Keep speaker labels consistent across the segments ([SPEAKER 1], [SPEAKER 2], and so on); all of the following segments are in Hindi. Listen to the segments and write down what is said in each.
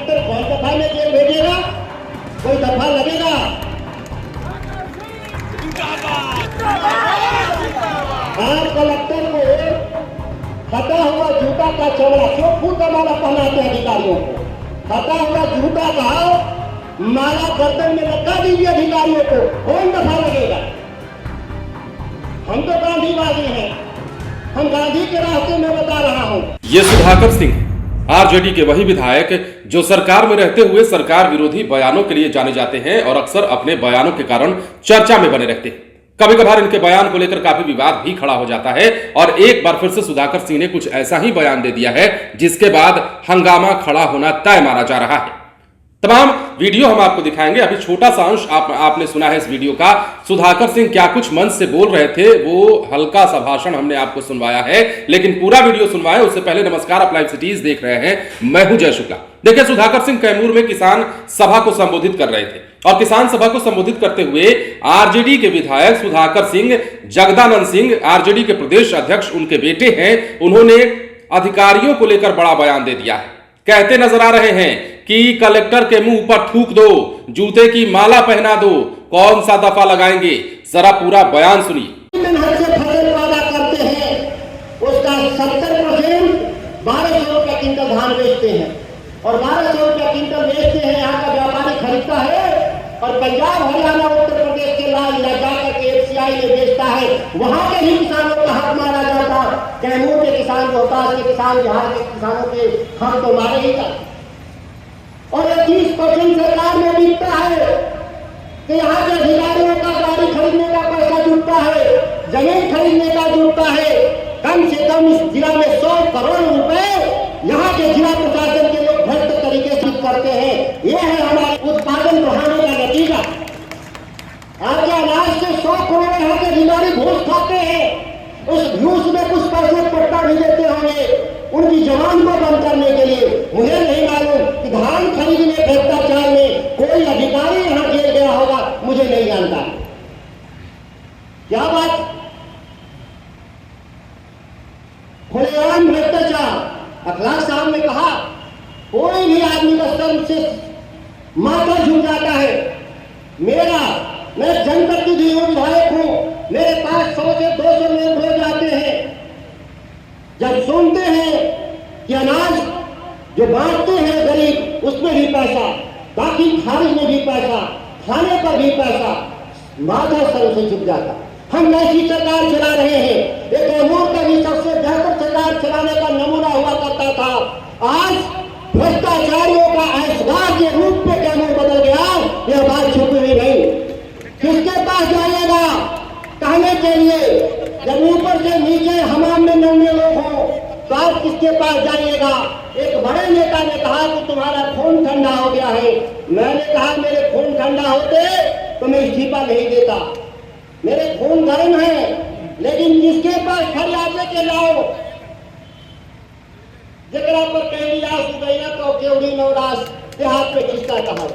[SPEAKER 1] कलेक्टर कौन दफा में जेल भेजेगा? कोई दफा लगेगा? आप कलेक्टर को फटा हुआ जूता का चमड़ा क्यों फूटा माला पहनाते हैं अधिकारियों को? फटा हुआ जूता का माला गर्दन में लगा दीजिए अधिकारियों को, कौन दफा लगेगा? हम तो गांधीवादी हैं, हम गांधी के रास्ते में बता रहा हूं।
[SPEAKER 2] ये सुधाकर सिंह आरजेडी के वही विधायक जो सरकार में रहते हुए सरकार विरोधी बयानों के लिए जाने जाते हैं और अक्सर अपने बयानों के कारण चर्चा में बने रहते हैं। कभी कभार इनके बयान को लेकर काफी विवाद भी खड़ा हो जाता है और एक बार फिर से सुधाकर सिंह ने कुछ ऐसा ही बयान दे दिया है जिसके बाद हंगामा खड़ा होना तय माना जा रहा है। तमाम वीडियो हम आपको दिखाएंगे। अभी छोटा सा अंश आपने सुना है इस वीडियो का। सुधाकर सिंह क्या कुछ मंच से बोल रहे थे वो हल्का सा भाषण हमने आपको सुनवाया है, लेकिन पूरा वीडियो सुनवाएं उससे पहले नमस्कार, आप लाइव सिटीज देख रहे हैं, मैं हूं जय शुक्ला। देखिए, सुधाकर सिंह कैमूर में किसान सभा को संबोधित कर रहे थे और किसान सभा को संबोधित करते हुए आरजेडी के विधायक सुधाकर सिंह, जगदानंद सिंह आरजेडी के प्रदेश अध्यक्ष उनके बेटे हैं, उन्होंने अधिकारियों को लेकर बड़ा बयान दे दिया है। कहते नजर आ रहे हैं कि कलेक्टर के मुंह पर थूक दो, जूते की माला पहना दो, कौन सा दफा लगाएंगे? जरा पूरा बयान सुनिए।
[SPEAKER 1] फसल पैदा करते हैं उसका 70% 1200 रुपया क्विंटल धान बेचते हैं और 1200 रुपया क्विंटल बेचते हैं। यहाँ का व्यापारी खरीदता है और पंजाब, हरियाणा, उत्तर प्रदेश के लाल जाकर के एफसीआई में बेचता है। वहां के ही किसानों का हक मारा जाता। कैमूर के किसान, रोहतास के किसान, बिहार के किसानों के हक तो मारे ही जाते और 30% सरकार में बिकता है कि यहाँ के अधिकारियों का गाड़ी खरीदने का पैसा जुटता है, जमीन खरीदने का जुटता है। कम से कम इस जिला में 100 करोड़ रुपए यहाँ के जिला प्रशासन के लोग भ्रष्ट तरीके से करते हैं। यह है हमारे उत्पादन बढ़ाने का नतीजा। आपके अनाज से 100 करोड़ यहाँ के अधिकारी घूस खाते हैं, उस घूस में कुछ पैसे पट्टा भी देते होंगे उनकी जवान को बंद करने के लिए। मुझे नहीं मालूम कि धान खरीदने भ्रष्टाचार में कोई अधिकारी यहाँ जेल गया होगा, मुझे नहीं जानता। क्या बात, खुलेआम भ्रष्टाचार। अखलाक साहब ने कहा कोई भी आदमी का शर्म से माथा झुक जाता है। मैं जनप्रतिनिधि विधायक हूं, मेरे पास 100 से 200 लोग रोज आते हैं। जब सुनते हैं कि अनाज जो बांटते हैं गरीब उसमें भी पैसा, बाकी खारिज में भी पैसा, खाने पर भी पैसा, माथा सर से झुक जाता। हम ऐसी सरकार चला रहे हैं। एक कैमूर का भी सबसे बेहतर सरकार चलाने का नमूना हुआ करता था। आज भ्रष्टाचारियों का ऐशबाज के रूप में कैमूर बदल गया। यह बात छुपी हुई नहीं। किसके पास जाइएगा कहने के लिए? जब ऊपर से नीचे हमाम में नंगे लोग हों तो आप किसके पास जाइएगा? एक बड़े नेता ने कहा कि तुम्हारा खून ठंडा हो गया है। मैंने कहा मेरे खून ठंडा होते तो मैं इस्तीफा नहीं देता। मेरे खून गर्म है, लेकिन जिसके पास फरियाद के लाओ, जगरा पर कहली आस गैया तो केवड़ी नवरास देहात में किसका कहा।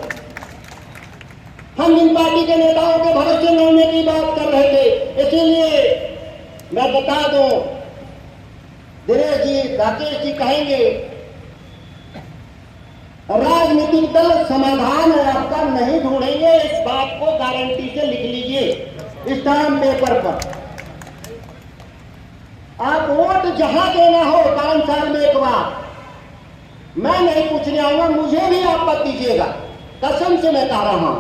[SPEAKER 1] हम इन पार्टी के नेताओं के भरोसे रहने की बात कर रहे थे। इसीलिए मैं बता दूं, दिनेश जी, राकेश जी कहेंगे राजनीतिक दल समाधान आपका नहीं ढूंढेंगे। इस बात को गारंटी से लिख लीजिए स्टाम्प पेपर पर। आप वोट जहां देना हो 5 साल में एक बार, मैं नहीं पूछने आऊंगा, मुझे भी आप मत दीजिएगा। कसम से मैं कह रहा हूं,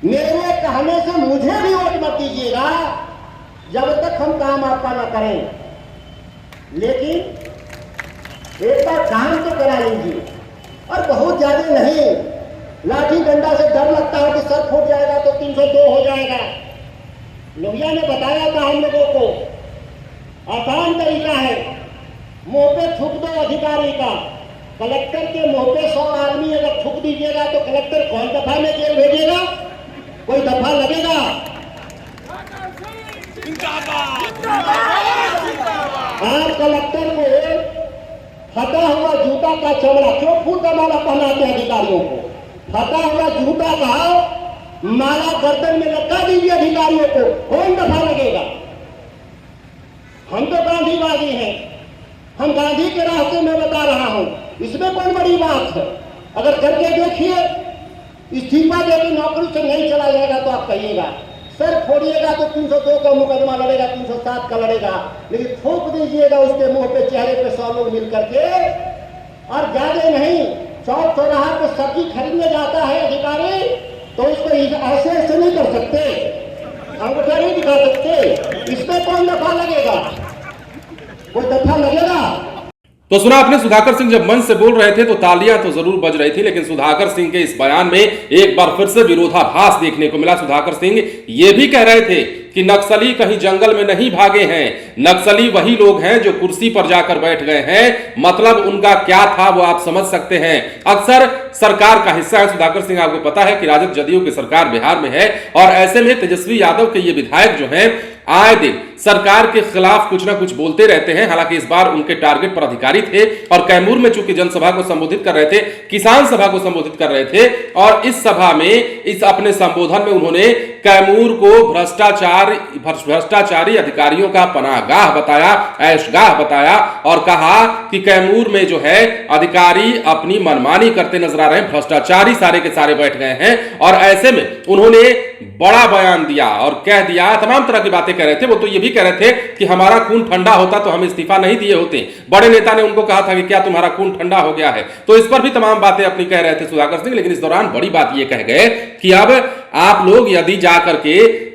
[SPEAKER 1] मेरे कहने से मुझे भी वोट मत दीजिएगा जब तक हम काम आपका ना करें। लेकिन एक बार काम तो करा लीजिए, और बहुत ज्यादा नहीं। लाठी डंडा से डर लगता है कि सर फूट जाएगा तो 302 हो जाएगा। लोहिया ने बताया था हम लोगों को, आसान तरीका है, मुंह पे थूक दो अधिकारी का। कलेक्टर के मुंह पे 100 आदमी अगर थूक दीजिएगा तो कलेक्टर कौन दफा में जेल भेजेगा? कोई दफा लगेगा? आप कलेक्टर को फटा हुआ जूता का चमड़ा क्यों फूटा माला पहनाते हैं अधिकारियों को? फटा हुआ जूता का माला गर्दन में लगा दीजिए अधिकारियों को, कौन दफा लगेगा? हम तो गांधीवादी हैं, हम गांधी के रास्ते में बता रहा हूं, इसमें कौन बड़ी बात है? अगर करके देखिए, इस्तीफा देकर नौकरी से नहीं चला जाएगा तो आप कहिएगा, सर फोड़िएगा तो 302 का मुकदमा लड़ेगा, 307 का लड़ेगा, लेकिन थोप दीजिएगा उसके मुंह पे, चेहरे पे 100 लोग मिल करके। और ज्यादा नहीं, चौक चौराहा पे सब्जी खरीदने जाता है अधिकारी, तो उसको ऐसे ऐसे नहीं कर सकते, अंगूठा नहीं दिखा सकते, इसमें कौन दफा लगेगा? कोई दफा लगेगा?
[SPEAKER 2] तो सुना आपने, सुधाकर सिंह जब मंच से बोल रहे थे तो तालियां तो जरूर बज रही थी, लेकिन सुधाकर सिंह के इस बयान में एक बार फिर से विरोधाभास देखने को मिला। सुधाकर सिंह ये भी कह रहे थे कि नक्सली कहीं जंगल में नहीं भागे हैं, नक्सली वही लोग हैं जो कुर्सी पर जाकर बैठ गए हैं। मतलब उनका क्या था वो आप समझ सकते हैं। अक्सर सरकार का हिस्सा है सुधाकर सिंह, आपको पता है कि राजद जदयू की सरकार बिहार में है, और ऐसे में तेजस्वी यादव के ये विधायक जो हैं आए दिन सरकार के खिलाफ कुछ ना कुछ बोलते रहते हैं। हालांकि इस बार उनके टारगेट पर अधिकारी थे, और कैमूर में चूंकि जनसभा को संबोधित कर रहे थे, किसान सभा को संबोधित कर रहे थे, और इस सभा में इस अपने संबोधन में उन्होंने कैमूर को भ्रष्टाचारी अधिकारियों का पनाहगाह बताया, ऐशगाह बताया, और कहा कि कैमूर में जो है अधिकारी अपनी मनमानी करते नजर आ रहे हैं, भ्रष्टाचारी सारे के सारे बैठ गए हैं। और ऐसे में उन्होंने बड़ा बयान दिया और कह दिया, तमाम तरह की बातें कह रहे थे। वो तो ये भी कह रहे थे कि हमारा खून ठंडा होता तो हम इस्तीफा नहीं दिए होते। बड़े नेता ने उनको कहा था कि क्या तुम्हारा खून ठंडा हो गया है? तो इस पर भी तमाम बातें अपनी कह रहे थे सुधाकर सिंह, लेकिन इस दौरान बड़ी बात ये कह गए कि अब आप लोग यदि जाकर के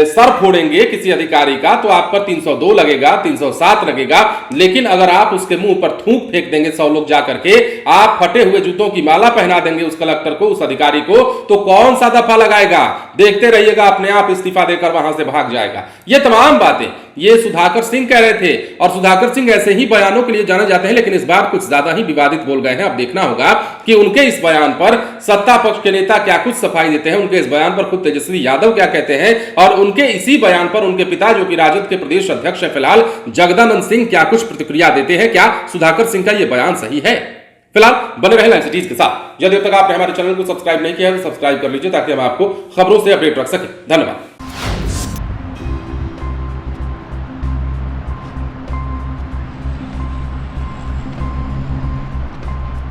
[SPEAKER 2] सर फोड़ेंगे किसी अधिकारी का तो आप पर 302 लगेगा, 307 लगेगा, लेकिन अगर आप उसके मुंह पर थूक फेंक देंगे 100 लोग जाकर के, आप फटे हुए जूतों की माला पहना देंगे उस कलेक्टर को, उस अधिकारी को, तो कौन सा दफा लगाएगा? देखते रहिएगा, अपने आप इस्तीफा देकर वहां से भाग जाएगा। ये तमाम बातें ये सुधाकर सिंह कह रहे थे, और सुधाकर सिंह ऐसे ही बयानों के लिए जाने जाते हैं, लेकिन इस बार कुछ ज्यादा ही विवादित बोल गए हैं। अब देखना होगा कि उनके इस बयान पर सत्ता पक्ष के नेता क्या कुछ सफाई देते हैं, उनके इस बयान पर खुद तेजस्वी यादव क्या कहते हैं, और उनके इसी बयान पर उनके पिता जो कि राजद के प्रदेश अध्यक्ष है फिलहाल, जगदानंद सिंह, क्या कुछ प्रतिक्रिया देते हैं। क्या सुधाकर सिंह का यह बयान सही है? फिलहाल बने रहे लाइव सिटीज के साथ। यदि अब तक आपने हमारे चैनल को सब्सक्राइब नहीं किया है तो सब्सक्राइब कर लीजिए, ताकि हम आपको खबरों से अपडेट रख सकें। धन्यवाद।